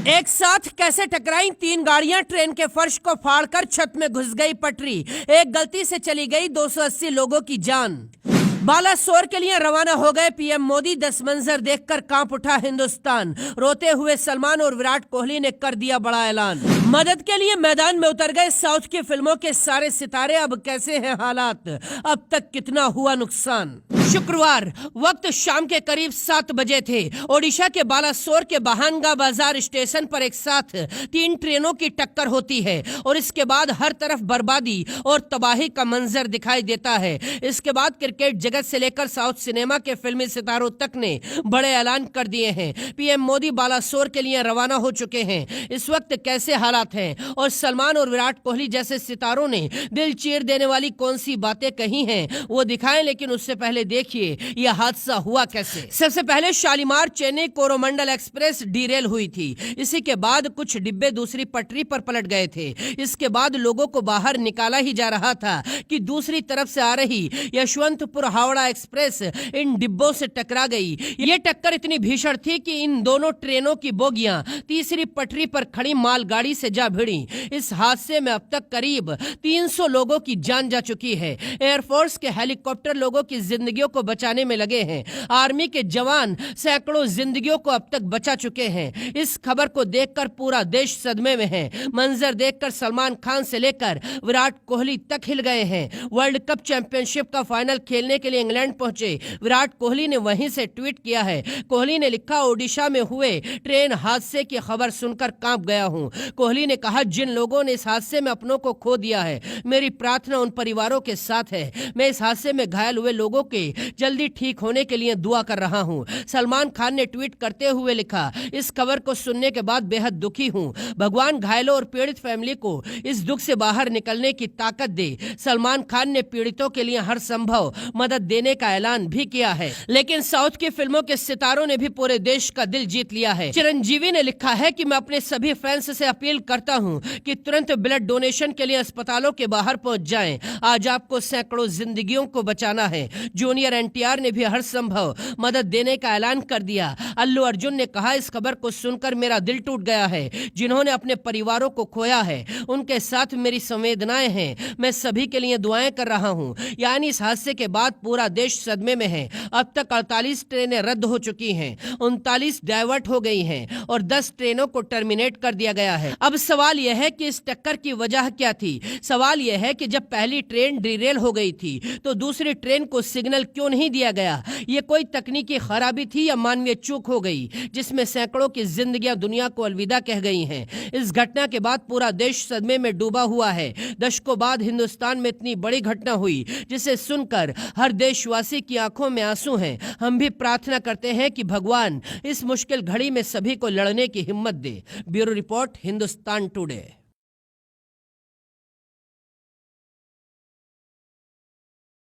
एक साथ कैसे टकराई तीन गाड़ियां, ट्रेन के फर्श को फाड़कर छत में घुस गई पटरी। एक गलती से चली गई 280 लोगों की जान। बालासोर के लिए रवाना हो गए पीएम मोदी। 10 मंजर देखकर कांप उठा हिंदुस्तान। रोते हुए सलमान और विराट कोहली ने कर दिया बड़ा ऐलान। मदद के लिए मैदान में उतर गए साउथ की फिल्मों के सारे सितारे। अब कैसे हैं हालात, अब तक कितना हुआ नुकसान। शुक्रवार वक्त शाम के करीब 7 बजे थे। ओडिशा के बालासोर के बहानगा बाजार स्टेशन पर एक साथ 3 ट्रेनों की टक्कर होती है और इसके बाद हर तरफ बर्बादी और तबाही का मंजर दिखाई देता है। इसके बाद क्रिकेट जगत से लेकर साउथ सिनेमा के फिल्मी सितारों तक ने बड़े ऐलान कर दिए हैं। पीएम मोदी बालासोर के लिए रवाना हो चुके हैं। इस वक्त कैसे हालात हैं और सलमान और विराट कोहली जैसे सितारों ने दिल चीर देने वाली कौन सी बातें कही हैं, वो दिखाएं। लेकिन उससे पहले देखिए यह हादसा हुआ कैसे। सबसे पहले शालीमार चेन्नई कोरोमंडल एक्सप्रेस डीरेल हुई थी। इसी के बाद कुछ डिब्बे दूसरी पटरी पर पलट गए थे। इसके बाद लोगों को बाहर निकाला ही जा रहा था कि दूसरी तरफ से आ रही यशवंतपुर हावड़ा एक्सप्रेस इन डिब्बों से टकरा गई। ये टक्कर इतनी भीषण थी कि इन दोनों ट्रेनों की बोगियां तीसरी पटरी पर खड़ी मालगाड़ी से जा भिड़ी। इस हादसे में अब तक करीब 300 लोगों की जान जा चुकी है। एयरफोर्स के हेलीकॉप्टर लोगों की जिंदगियों को बचाने में लगे हैं। आर्मी के जवान सैकड़ों जिंदगियों को अब तक बचा चुके हैं। इस खबर को देखकर पूरा देश सदमे में है। मंजर देखकर सलमान खान से लेकर विराट कोहली तक हिल गए हैं। वर्ल्ड कप चैंपियनशिप का फाइनल खेलने के लिए इंग्लैंड पहुंचे विराट कोहली ने वहीं से ट्वीट किया है। कोहली ने लिखा, ओडिशा में हुए ट्रेन हादसे की खबर सुनकर कांप गया हूं। कोहली ने कहा, जिन लोगों ने इस हादसे में अपनों को खो दिया है, मेरी प्रार्थना उन परिवारों के साथ है। मैं इस हादसे में घायल हुए लोगों के जल्दी ठीक होने के लिए दुआ कर रहा हूं। सलमान खान ने ट्वीट करते हुए लिखा, इस खबर को सुनने के बाद बेहद दुखी हूं। भगवान घायलों और पीड़ित फैमिली को इस दुख से बाहर निकलने की ताकत दे। सलमान खान ने पीड़ितों के लिए हर संभव मदद देने का ऐलान भी किया है। लेकिन साउथ की फिल्मों के सितारों ने भी पूरे देश का दिल जीत लिया है। चिरंजीवी ने लिखा है कि मैं अपने सभी फैंस से अपील करता हूं कि तुरंत ब्लड डोनेशन के लिए अस्पतालों के बाहर पहुंच जाएं। आज आपको सैकड़ों जिंदगियों को बचाना है। जूनियर एनटीआर ने भी हर संभव मदद देने का ऐलान कर दिया। अल्लू अर्जुन ने कहा, इस खबर को सुनकर मेरा दिल टूट गया है। जिन्होंने अपने परिवारों को खोया है उनके साथ मेरी संवेदनाएं हैं। मैं सभी के लिए दुआएं कर रहा हूं। यानी इस हादसे के बाद पूरा देश सदमे में है। अब तक 48 ट्रेनें रद्द हो चुकी हैं, 39 डाइवर्ट हो गई हैं और 10 ट्रेनों को टर्मिनेट कर दिया गया है। अब सवाल यह है कि इस टक्कर की वजह क्या थी। सवाल यह है कि जब पहली ट्रेन डीरेल हो गई थी तो दूसरी ट्रेन को सिग्नल क्यों नहीं दिया गया। ये कोई तकनीकी खराबी थी या मानवीय चूक हो गई जिसमें सैकड़ों की जिंदगियां दुनिया को अलविदा कह गई हैं। इस घटना के बाद पूरा देश सदमे में डूबा हुआ है। दशकों बाद हिंदुस्तान में इतनी बड़ी घटना हुई जिसे सुनकर हर देशवासी की आंखों में आंसू हैं। हम भी प्रार्थना करते हैं कि भगवान इस मुश्किल घड़ी में सभी को लड़ने की हिम्मत दे। Bureau report, Hindustan today.